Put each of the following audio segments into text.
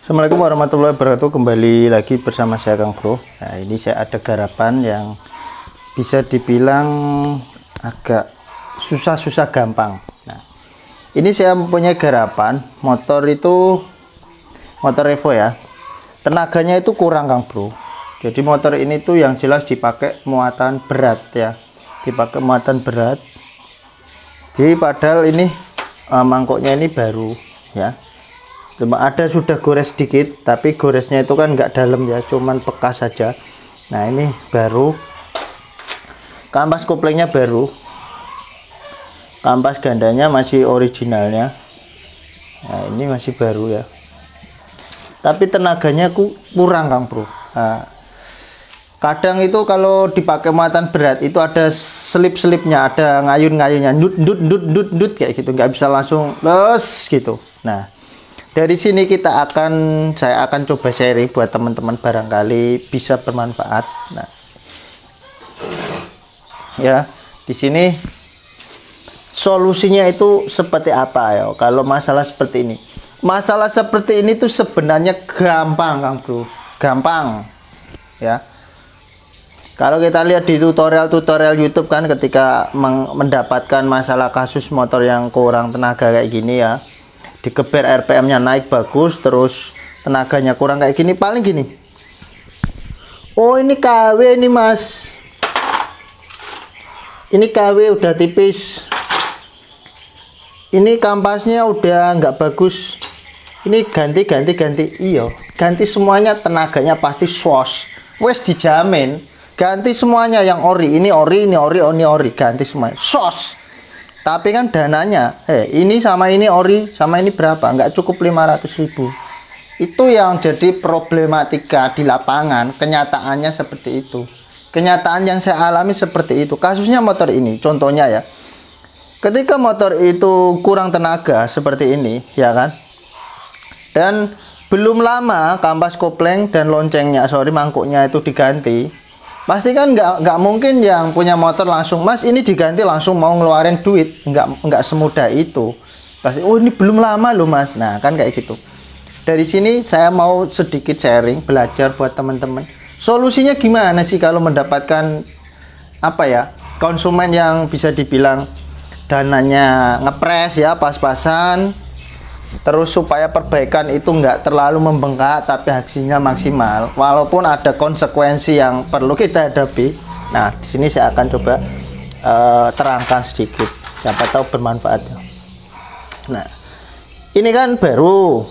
Assalamualaikum warahmatullahi wabarakatuh. Kembali lagi bersama saya Kang Bro. Nah, ini saya ada garapan yang bisa dibilang agak susah-susah gampang. Nah, ini saya mempunyai garapan motor itu motor Evo ya. Tenaganya itu kurang Kang Bro. Jadi motor ini tuh yang jelas dipakai muatan berat ya. Dipakai muatan berat. Jadi padahal ini mangkoknya ini baru ya. Cuma ada sudah gores sedikit, tapi goresnya itu kan nggak dalam ya, cuman bekas saja. Nah ini baru, kampas koplengnya baru, kampas gandanya masih originalnya. Nah ini masih baru ya, tapi tenaganya kurang Kang Bro. Nah, kadang itu kalau dipakai muatan berat itu ada selip-selipnya, ada ngayun-ngayunnya, ndut kayak gitu, nggak bisa langsung les gitu. Nah dari sini saya akan coba sharing buat teman-teman, barangkali bisa bermanfaat. Nah, ya di sini solusinya itu seperti apa ya? Kalau masalah seperti ini, tuh sebenarnya gampang, Kang Bro, gampang, ya. Kalau kita lihat di tutorial YouTube kan, ketika mendapatkan masalah kasus motor yang kurang tenaga kayak gini ya. Dikeber RPM-nya naik bagus, terus tenaganya kurang kayak gini, paling gini. Oh ini KW ini mas, ini KW udah tipis, ini kampasnya udah nggak bagus, ini ganti. Iyo, ganti semuanya, tenaganya pasti sos, wes dijamin ganti semuanya. Yang ori, ini ori, ganti semuanya sos. Tapi kan dananya, ini sama ini ori, sama ini berapa? Nggak cukup 500.000. Itu yang jadi problematika di lapangan. Kenyataannya seperti itu. Kenyataan yang saya alami seperti itu. Kasusnya motor ini, contohnya ya. Ketika motor itu kurang tenaga seperti ini, ya kan? Dan belum lama kampas kopleng dan loncengnya, mangkuknya itu diganti. Pasti kan nggak mungkin yang punya motor langsung, mas ini diganti langsung mau ngeluarin duit, nggak semudah itu. Pasti, oh ini belum lama loh mas. Nah kan kayak gitu. Dari sini saya mau sedikit sharing, belajar buat teman-teman. Solusinya gimana sih kalau mendapatkan konsumen yang bisa dibilang dananya ngepres ya, pas-pasan. Terus supaya perbaikan itu nggak terlalu membengkak tapi hasilnya maksimal, walaupun ada konsekuensi yang perlu kita hadapi. Nah di sini saya akan coba terangkan sedikit, siapa tahu bermanfaat. Nah ini kan baru.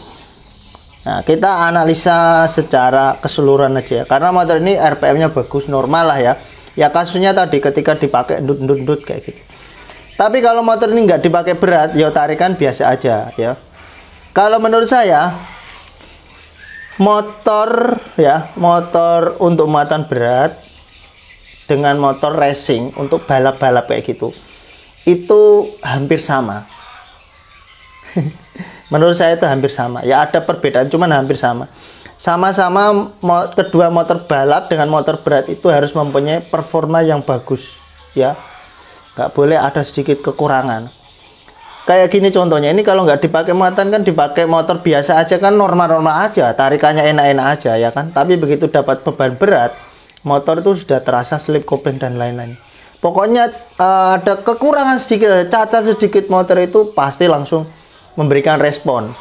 Nah kita analisa secara keseluruhan aja ya, karena motor ini RPM-nya bagus, normal lah ya. Ya kasusnya tadi ketika dipakai ndut kayak gitu. Tapi kalau motor ini nggak dipakai berat, ya tarikan biasa aja ya. Kalau menurut saya motor untuk muatan berat dengan motor racing untuk balap-balap kayak gitu itu hampir sama. Menurut saya itu hampir sama. Ya ada perbedaan, cuman hampir sama. Sama-sama kedua motor balap dengan motor berat itu harus mempunyai performa yang bagus ya. Nggak boleh ada sedikit kekurangan. Kayak gini contohnya, ini kalau nggak dipakai muatan kan, dipakai motor biasa aja kan, normal-normal aja, tarikannya enak-enak aja ya kan. Tapi begitu dapat beban berat, motor itu sudah terasa slip kopling dan lain-lain. Pokoknya ada kekurangan sedikit, cacat sedikit, motor itu pasti langsung memberikan respon.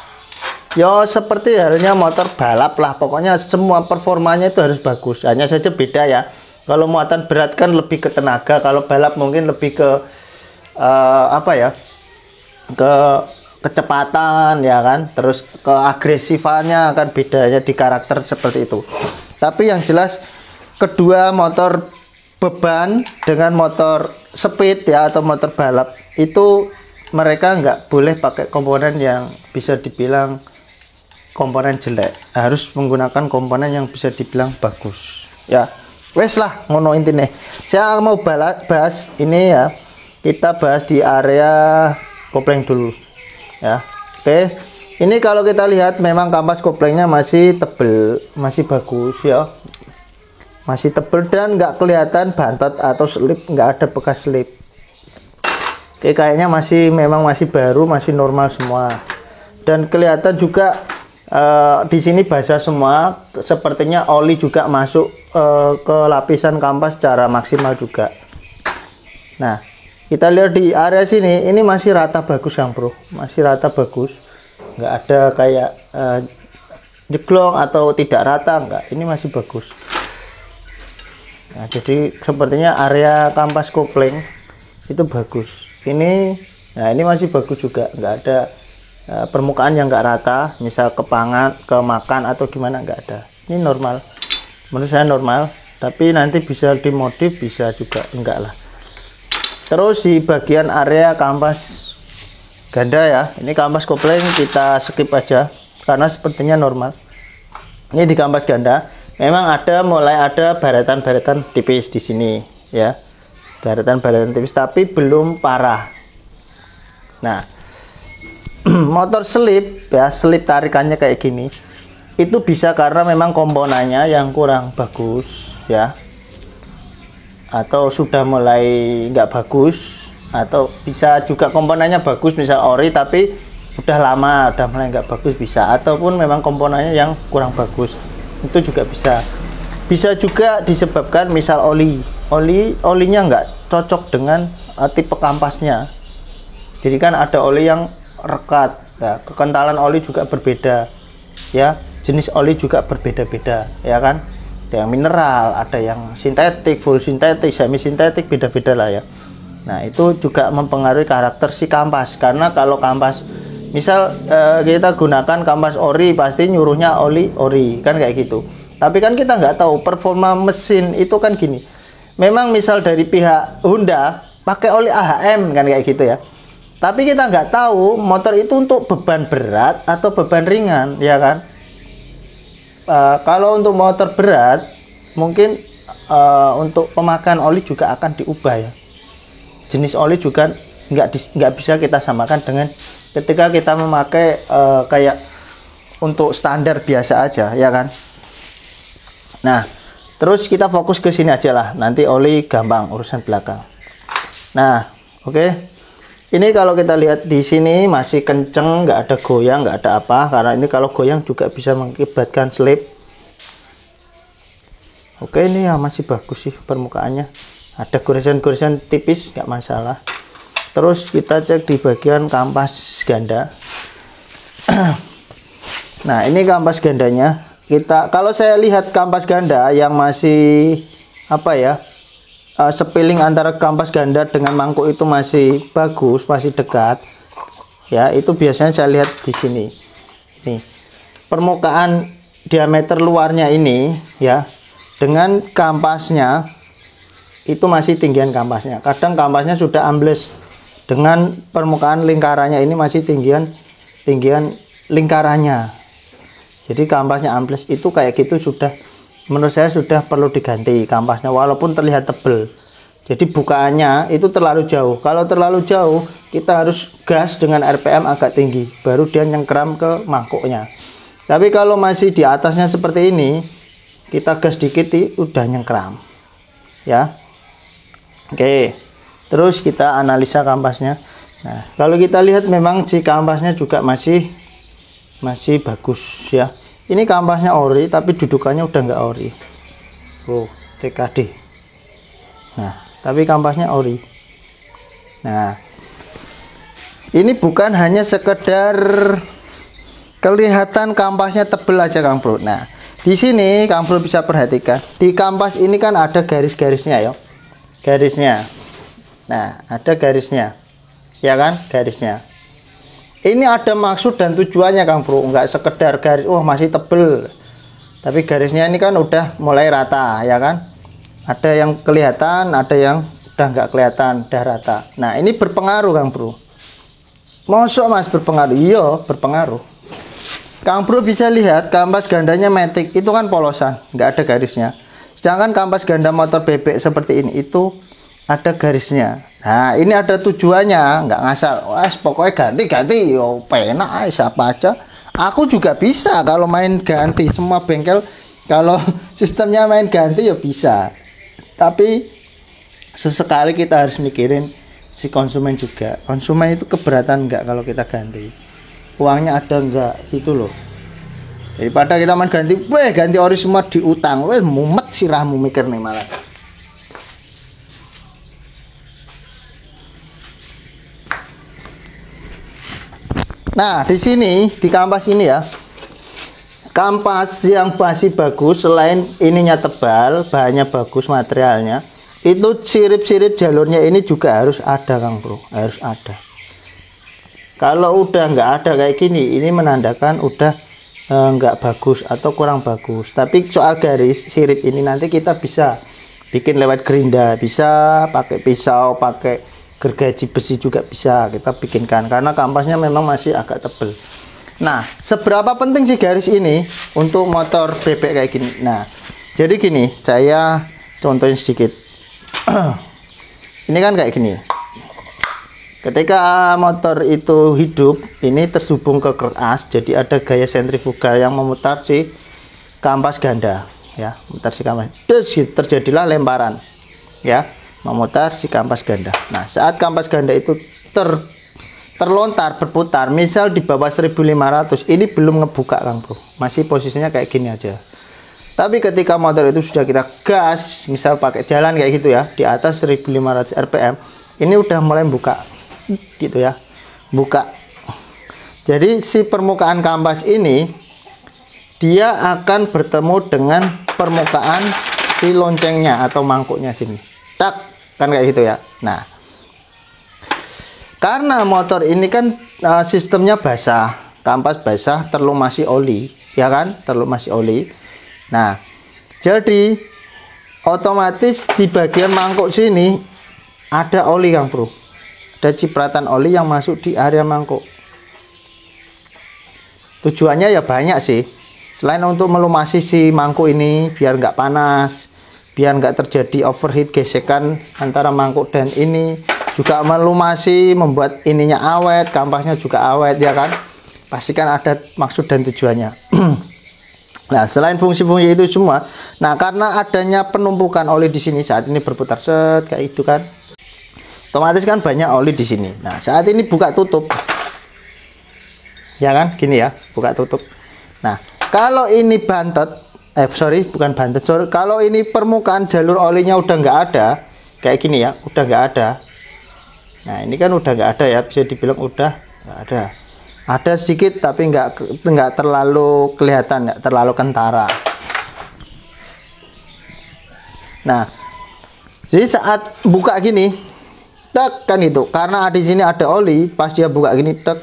Yo seperti halnya motor balap lah, pokoknya semua performanya itu harus bagus. Hanya saja beda ya. Kalau muatan berat kan lebih ke tenaga, kalau balap mungkin lebih ke ke kecepatan ya kan, terus keagresifannya akan bedanya di karakter seperti itu. Tapi yang jelas kedua motor beban dengan motor speed ya atau motor balap itu mereka nggak boleh pakai komponen yang bisa dibilang komponen jelek, harus menggunakan komponen yang bisa dibilang bagus ya. Wes lah ngono intine. Saya mau bahas ini ya, kita bahas di area kopleng dulu ya. Oke, ini kalau kita lihat memang kampas koplengnya masih tebel, masih bagus ya, masih tebel dan nggak kelihatan bantet atau slip, nggak ada bekas slip. Oke, kayaknya memang masih baru, masih normal semua. Dan kelihatan juga Di sini basah semua, sepertinya oli juga masuk ke lapisan kampas secara maksimal juga. Nah, kita lihat di area sini, ini masih rata bagus Kang Bro, masih rata bagus, nggak ada kayak jeglong atau tidak rata, nggak, ini masih bagus. Nah, jadi sepertinya area kampas kopling itu bagus. Ini, nah ini masih bagus juga, nggak ada permukaan yang nggak rata, misal kemakan atau gimana, nggak ada. Ini normal, menurut saya normal, tapi nanti bisa dimodif, bisa juga enggak lah. Terus di bagian area kampas ganda ya, ini kampas kopling kita skip aja karena sepertinya normal. Ini di kampas ganda memang mulai ada baretan-baretan tipis di sini ya, baretan-baretan tipis tapi belum parah. Nah, motor selip ya, selip tarikannya kayak gini itu bisa karena memang komponennya yang kurang bagus ya, atau sudah mulai nggak bagus, atau bisa juga komponennya bagus misal ori tapi udah lama udah mulai nggak bagus, bisa, ataupun memang komponennya yang kurang bagus, itu juga bisa juga disebabkan misal olinya nggak cocok dengan tipe kampasnya. Jadi kan ada oli yang rekat, nah, kekentalan oli juga berbeda ya, jenis oli juga berbeda-beda ya kan, ada yang mineral, ada yang sintetik, full sintetik, semi sintetik, beda-beda lah ya. Nah itu juga mempengaruhi karakter si kampas, karena kalau kampas misal kita gunakan kampas ori pasti nyuruhnya ori kan kayak gitu, tapi kan kita nggak tahu performa mesin itu kan gini, memang misal dari pihak Honda pakai oli AHM kan kayak gitu ya, tapi kita nggak tahu motor itu untuk beban berat atau beban ringan ya kan. Kalau untuk motor berat mungkin untuk pemakaian oli juga akan diubah ya, jenis oli juga nggak bisa kita samakan dengan ketika kita memakai kayak untuk standar biasa aja ya kan. Nah terus kita fokus ke sini aja lah, nanti oli gampang urusan belakang. Nah oke. Ini kalau kita lihat di sini masih kenceng, nggak ada goyang, nggak ada apa, karena ini kalau goyang juga bisa mengakibatkan slip. Oke, ini ya masih bagus sih permukaannya, ada goresan-goresan tipis, nggak masalah. Terus kita cek di bagian kampas ganda. Nah ini kampas gandanya, kalau saya lihat kampas ganda yang masih apa ya, sepiling antara kampas ganda dengan mangkuk itu masih bagus, masih dekat ya, itu biasanya saya lihat di sini nih, permukaan diameter luarnya ini ya dengan kampasnya itu masih tinggian kampasnya, kadang kampasnya sudah ambles dengan permukaan lingkarannya ini masih tinggian lingkarannya, jadi kampasnya ambles itu kayak gitu, sudah menurut saya sudah perlu diganti kampasnya walaupun terlihat tebel. Jadi bukaannya itu terlalu jauh. Kalau terlalu jauh kita harus gas dengan RPM agak tinggi baru dia nyengkram ke mangkuknya. Tapi kalau masih di atasnya seperti ini, kita gas dikit udah nyengkram ya. Oke, terus kita analisa kampasnya. Nah kalau kita lihat memang si kampasnya juga masih bagus ya. Ini kampasnya ori tapi dudukannya udah nggak ori. Oh, TKD. Nah, tapi kampasnya ori. Nah, ini bukan hanya sekedar kelihatan kampasnya tebel aja Kang Bro. Nah, di sini Kang Bro bisa perhatikan, di kampas ini kan ada garis-garisnya ya. Garisnya. Nah, ada garisnya. Ya kan? Garisnya. Ini ada maksud dan tujuannya Kang Bro, nggak sekedar garis, oh masih tebel, tapi garisnya ini kan udah mulai rata ya kan, ada yang kelihatan, ada yang udah nggak kelihatan, udah rata. Nah ini berpengaruh Kang Bro. Mosok Mas berpengaruh? Iya berpengaruh. Kang Bro bisa lihat kampas gandanya matic itu kan polosan, nggak ada garisnya, sedangkan kampas ganda motor bebek seperti ini itu ada garisnya. Nah ini ada tujuannya, nggak ngasal, wah pokoknya ganti yo penak siapa aja. Aku juga bisa kalau main ganti, semua bengkel kalau sistemnya main ganti ya bisa, tapi sesekali kita harus mikirin si konsumen juga. Konsumen itu keberatan nggak kalau kita ganti, uangnya ada nggak gitu loh. Daripada kita main ganti, ganti ori semua diutang, mumet sirahmu mikir nih malah. Nah, di sini di kampas ini ya. Kampas yang masih bagus selain ininya tebal, bahannya bagus, materialnya, itu sirip-sirip jalurnya ini juga harus ada, Kang Bro, harus ada. Kalau udah nggak ada kayak gini, ini menandakan udah nggak bagus atau kurang bagus. Tapi soal garis sirip ini nanti kita bisa bikin lewat gerinda, bisa pakai pisau, pakai gergaji besi juga bisa kita bikinkan, karena kampasnya memang masih agak tebel. Nah, seberapa penting sih garis ini untuk motor bebek kayak gini? Nah, jadi gini, saya contohin sedikit. Ini kan kayak gini. Ketika motor itu hidup, ini terhubung ke keras, jadi ada gaya sentrifugal yang memutar si kampas ganda, ya, memutar si kampas. Terus terjadilah lemparan, ya, memutar si kampas ganda. Nah, saat kampas ganda itu terlontar, berputar, misal di bawah 1500, ini belum ngebuka, Kang Bro, masih posisinya kayak gini aja. Tapi ketika motor itu sudah kita gas, misal pakai jalan kayak gitu ya, di atas 1500 rpm, ini udah mulai buka gitu ya, buka. Jadi si permukaan kampas ini dia akan bertemu dengan permukaan si loncengnya atau mangkuknya sini, tak, kan kayak gitu ya. Nah, karena motor ini kan sistemnya basah, kampas basah, terlumasi oli, ya kan, terlumasi oli. Nah, jadi otomatis di bagian mangkuk sini ada oli, Kang Bro, ada cipratan oli yang masuk di area mangkuk. Tujuannya ya banyak sih, selain untuk melumasi si mangkuk ini biar nggak panas, biar nggak terjadi overheat, gesekan antara mangkuk dan ini, juga melumasi, membuat ininya awet, kampasnya juga awet, ya kan, pastikan ada maksud dan tujuannya. Nah, selain fungsi-fungsi itu semua, nah karena adanya penumpukan oli di sini, saat ini berputar set kayak itu kan, otomatis kan banyak oli di sini. Nah, saat ini buka tutup, ya kan, gini ya, buka tutup. Nah, kalau ini bantet, bukan bantet, kalau ini permukaan jalur olinya udah nggak ada, kayak gini ya, udah nggak ada. Nah, ini kan udah nggak ada ya, bisa dibilang udah nggak ada. Ada sedikit tapi nggak terlalu kelihatan, nggak terlalu kentara. Nah, jadi saat buka gini, tek kan itu, karena di sini ada oli, pas dia buka gini, tek,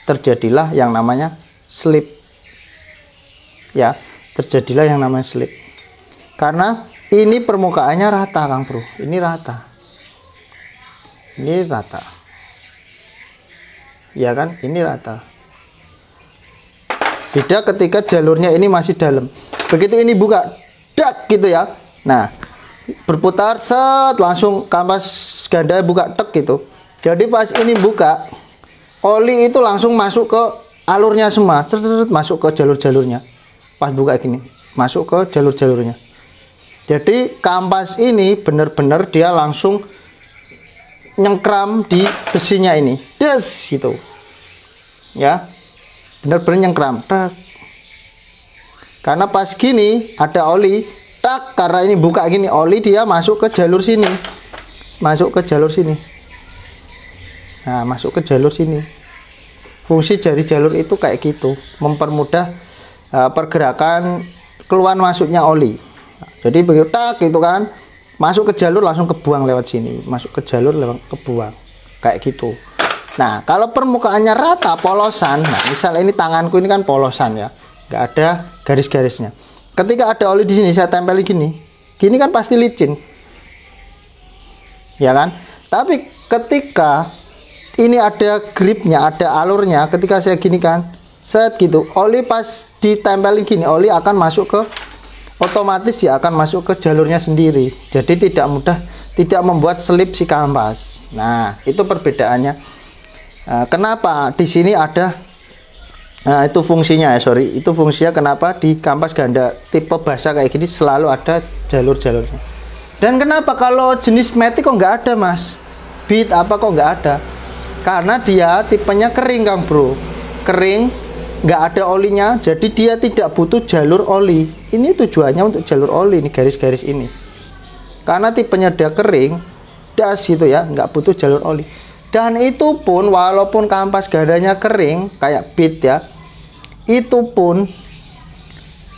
terjadilah yang namanya slip. Ya, terjadilah yang namanya slip. Karena ini permukaannya rata, Kang Bro, ini rata. Ini rata, ya kan, ini rata. Beda ketika jalurnya ini masih dalam. Begitu ini buka, dak gitu ya. Nah, berputar set, langsung kampas ganda buka, tek gitu. Jadi pas ini buka, oli itu langsung masuk ke alurnya semua, masuk ke jalur-jalurnya. Pas buka gini, masuk ke jalur-jalurnya. Jadi kampas ini benar-benar dia langsung nyengkram di besinya ini, des gitu ya, benar-benar nyengkram, tak. Karena pas gini ada oli, tak, karena ini buka gini, oli dia masuk ke jalur sini, masuk ke jalur sini. Nah, masuk ke jalur sini. Fungsi dari jalur itu kayak gitu, mempermudah pergerakan keluar masuknya oli. Jadi begitu tak gitu kan, masuk ke jalur langsung kebuang lewat sini, masuk ke jalur lewat kebuang kayak gitu. Nah, kalau permukaannya rata, polosan, nah misal ini tanganku ini kan polosan ya, nggak ada garis-garisnya. Ketika ada oli di sini, saya tempel gini kan pasti licin, ya kan. Tapi ketika ini ada gripnya, ada alurnya, ketika saya gini kan, set gitu, oli pas ditempelin gini, oli akan masuk ke, otomatis dia akan masuk ke jalurnya sendiri. Jadi tidak mudah, tidak membuat selip si kampas. Nah, itu perbedaannya. Kenapa di sini ada, nah itu fungsinya ya, itu fungsinya kenapa di kampas ganda tipe basah kayak gini selalu ada jalur-jalurnya. Dan kenapa kalau jenis matic kok nggak ada, Mas? Beat apa kok nggak ada? Karena dia tipenya kering, Kang Bro, kering, nggak ada olinya, jadi dia tidak butuh jalur oli. Ini tujuannya untuk jalur oli, ini garis-garis ini. Karena tipenya dia kering, das gitu ya, nggak butuh jalur oli. Dan itu pun walaupun kampas gandanya kering kayak beat ya, itu pun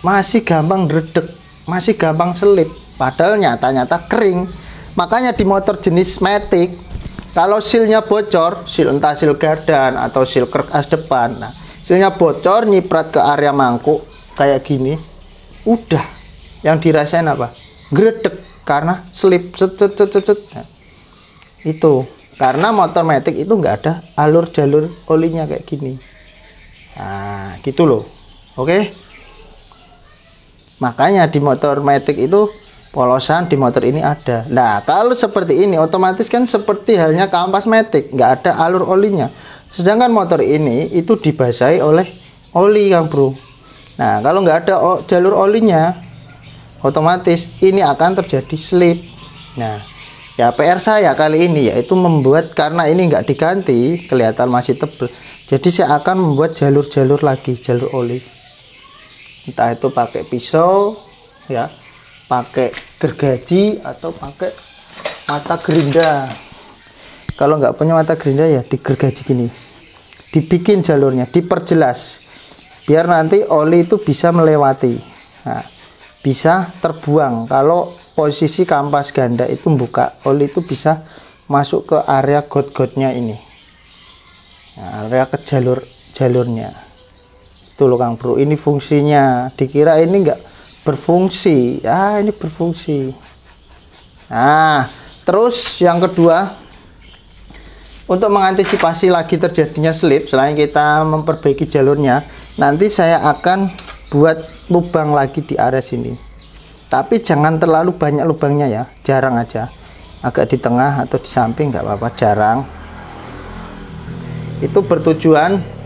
masih gampang redek, masih gampang selip. Padahal nyata-nyata kering. Makanya di motor jenis Matic, kalau silnya bocor, sil entah sil gardan atau sil krek as depan, nah silnya bocor nyiprat ke area mangkuk kayak gini, udah yang dirasain apa? Gredek karena slip set. Nah, itu karena motor Matic itu nggak ada alur jalur olinya kayak gini. Nah, gitu loh. Oke. Makanya di motor Matic itu polosan, di motor ini ada. Nah, kalau seperti ini otomatis kan seperti halnya kampas Matic, nggak ada alur olinya. Sedangkan motor ini itu dibasahi oleh oli, Kang Bro. Nah, kalau nggak ada jalur olinya, otomatis ini akan terjadi slip. Nah, ya PR saya kali ini yaitu membuat, karena ini nggak diganti, kelihatan masih tebal. Jadi saya akan membuat jalur-jalur lagi, jalur oli. Entah itu pakai pisau, ya, pakai gergaji atau pakai mata gerinda. Kalau nggak punya mata gerinda ya digergaji gini, dibikin jalurnya, diperjelas, biar nanti oli itu bisa melewati. Nah, bisa terbuang. Kalau posisi kampas ganda itu buka, oli itu bisa masuk ke area got-gotnya ini. Nah, area ke jalurnya. Itu loh Kang Bro, ini fungsinya. Dikira ini enggak berfungsi. Ya, ini berfungsi. Nah, terus yang kedua, untuk mengantisipasi lagi terjadinya slip, selain kita memperbaiki jalurnya, nanti saya akan buat lubang lagi di area sini. Tapi jangan terlalu banyak lubangnya ya, jarang aja. Agak di tengah atau di samping nggak apa-apa, jarang. Itu bertujuan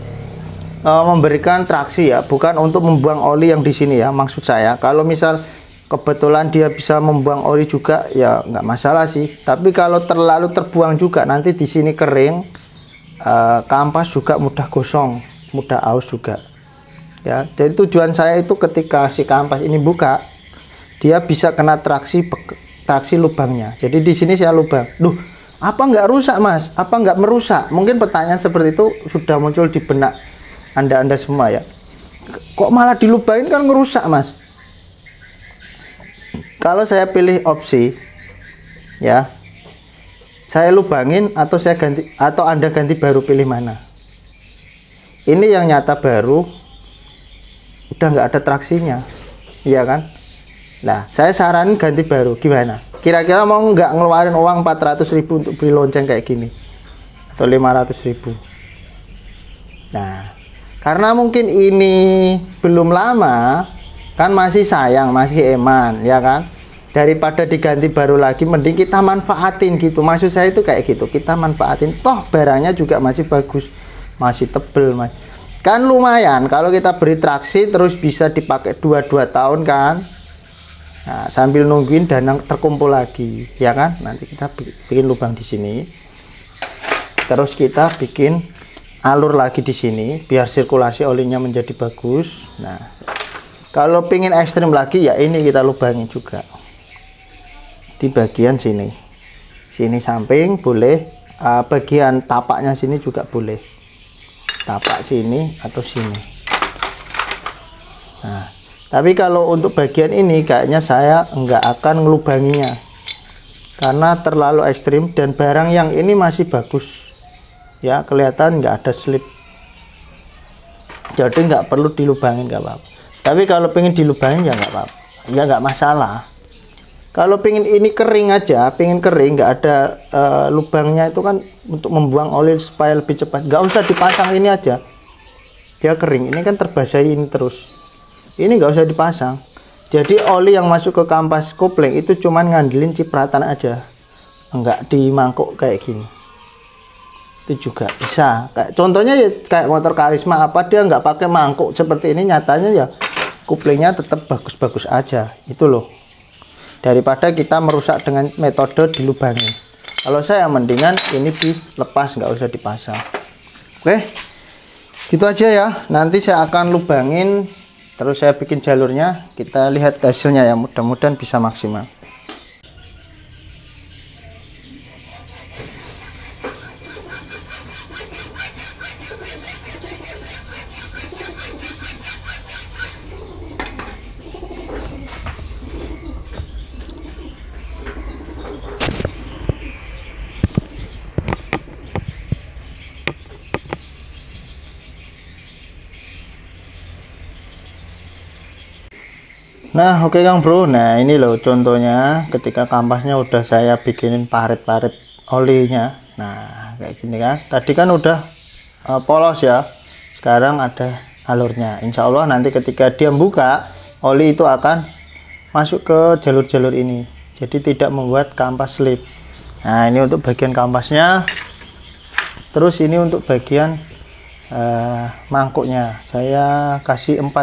memberikan traksi ya, bukan untuk membuang oli yang di sini ya. Maksud saya, kalau misal kebetulan dia bisa membuang oli juga ya nggak masalah sih. Tapi kalau terlalu terbuang juga, nanti di sini kering, kampas juga mudah gosong, mudah aus juga. Ya, jadi tujuan saya itu ketika si kampas ini buka, dia bisa kena traksi lubangnya. Jadi di sini saya lubang. Duh, apa nggak rusak Mas? Apa nggak merusak? Mungkin pertanyaan seperti itu sudah muncul di benak Anda semua ya. Kok malah dilubangin, kan ngerusak Mas? Kalau saya pilih opsi ya, saya lubangin atau saya ganti, atau Anda ganti baru, pilih mana? Ini yang nyata baru, udah nggak ada traksinya, iya kan? Nah, saya saranin ganti baru. Gimana? Kira-kira mau nggak ngeluarin uang 400.000 untuk beli lonceng kayak gini, atau 500.000? Nah, karena mungkin ini belum lama, kan masih sayang, masih eman, ya kan? Daripada diganti baru lagi, mending kita manfaatin gitu. Maksud saya itu kayak gitu, kita manfaatin. Toh barangnya juga masih bagus, masih tebel, Mas. Kan lumayan kalau kita beri traksi terus bisa dipakai 2 tahun kan. Nah, sambil nungguin dana terkumpul lagi, ya kan? Nanti kita bikin lubang di sini. Terus kita bikin alur lagi di sini biar sirkulasi olinya menjadi bagus. Nah, kalau pingin ekstrim lagi ya ini kita lubangin juga di bagian sini. Sini samping boleh, bagian tapaknya sini juga boleh. Tapak sini atau sini. Nah, tapi kalau untuk bagian ini kayaknya saya nggak akan ngelubanginya karena terlalu ekstrim, dan barang yang ini masih bagus ya, kelihatan nggak ada slip, jadi nggak perlu dilubangin, nggak apa-apa. Tapi kalau pengen dilubangin ya nggak apa-apa, ya nggak masalah. Kalau pengen ini kering aja, pengen kering nggak ada lubangnya, itu kan untuk membuang oli supaya lebih cepat, nggak usah dipasang ini aja, dia kering. Ini kan terbasahi ini terus, ini nggak usah dipasang. Jadi oli yang masuk ke kampas kopling itu cuman ngandelin cipratan aja, nggak di mangkuk kayak gini. Itu juga bisa. Kayak contohnya ya kayak motor Karisma, apa dia nggak pakai mangkuk seperti ini, nyatanya ya kuplingnya tetap bagus-bagus aja. Itu loh, daripada kita merusak dengan metode dilubangin. Kalau saya mendingan ini dilepas, nggak usah dipasang. Oke, Gitu aja ya, nanti saya akan lubangin, terus saya bikin jalurnya, kita lihat hasilnya ya, mudah-mudahan bisa maksimal. Nah oke Kang Bro, nah ini loh contohnya ketika kampasnya udah saya bikinin parit-parit olinya. Nah kayak gini kan, tadi kan udah polos ya, sekarang ada alurnya. Insya Allah nanti ketika dia buka, oli itu akan masuk ke jalur-jalur ini, jadi tidak membuat kampas slip. Nah ini untuk bagian kampasnya, terus ini untuk bagian mangkuknya saya kasih 4,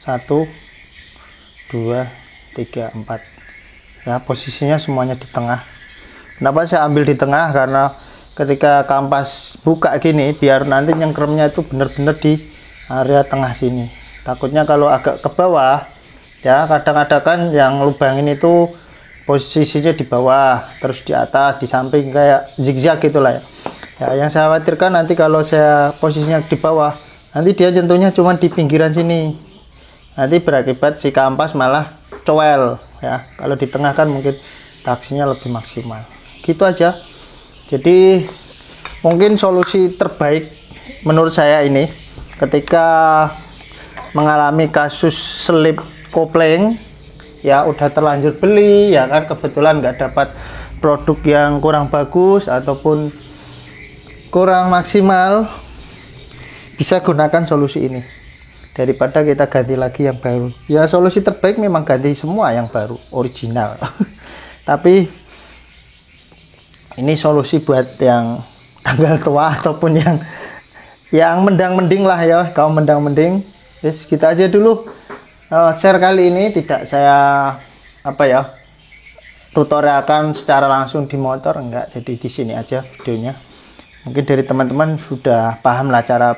1 2 3 4 ya, posisinya semuanya di tengah. Kenapa saya ambil di tengah? Karena ketika kampas buka gini, biar nanti nyengkremnya itu benar-benar di area tengah sini. Takutnya kalau agak ke bawah ya, kadang-kadang kan yang lubangin itu posisinya di bawah, terus di atas, di samping, kayak zigzag gitulah ya. Ya, yang saya khawatirkan nanti kalau saya posisinya di bawah, nanti dia jentuhnya cuma di pinggiran sini. Nanti berakibat si kampas malah cowel ya. Kalau di tengah kan mungkin taksinya lebih maksimal. Gitu aja. Jadi mungkin solusi terbaik menurut saya ini ketika mengalami kasus selip kopling ya, udah terlanjur beli ya kan, kebetulan nggak dapat produk yang kurang bagus ataupun kurang maksimal, bisa gunakan solusi ini daripada kita ganti lagi yang baru. Ya solusi terbaik memang ganti semua yang baru, original. Tapi ini solusi buat yang tanggal tua ataupun yang mendang-mending lah ya, kaum mendang-mending. Yes, kita aja dulu share kali ini, tidak saya tutorialkan secara langsung di motor, enggak. Jadi di sini aja videonya. Mungkin dari teman-teman sudah paham lah cara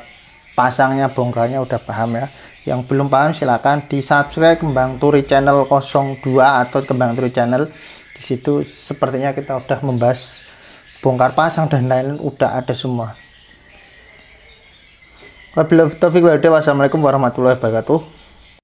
pasangnya, bongkarnya udah paham ya. Yang belum paham silakan di subscribe Kembang Turi channel 02 atau Kembang Turi channel. Di situ sepertinya kita udah membahas bongkar pasang dan lain-lain, udah ada semua. Wabillahi taufiq wal hidayah. Wassalamualaikum warahmatullahi wabarakatuh.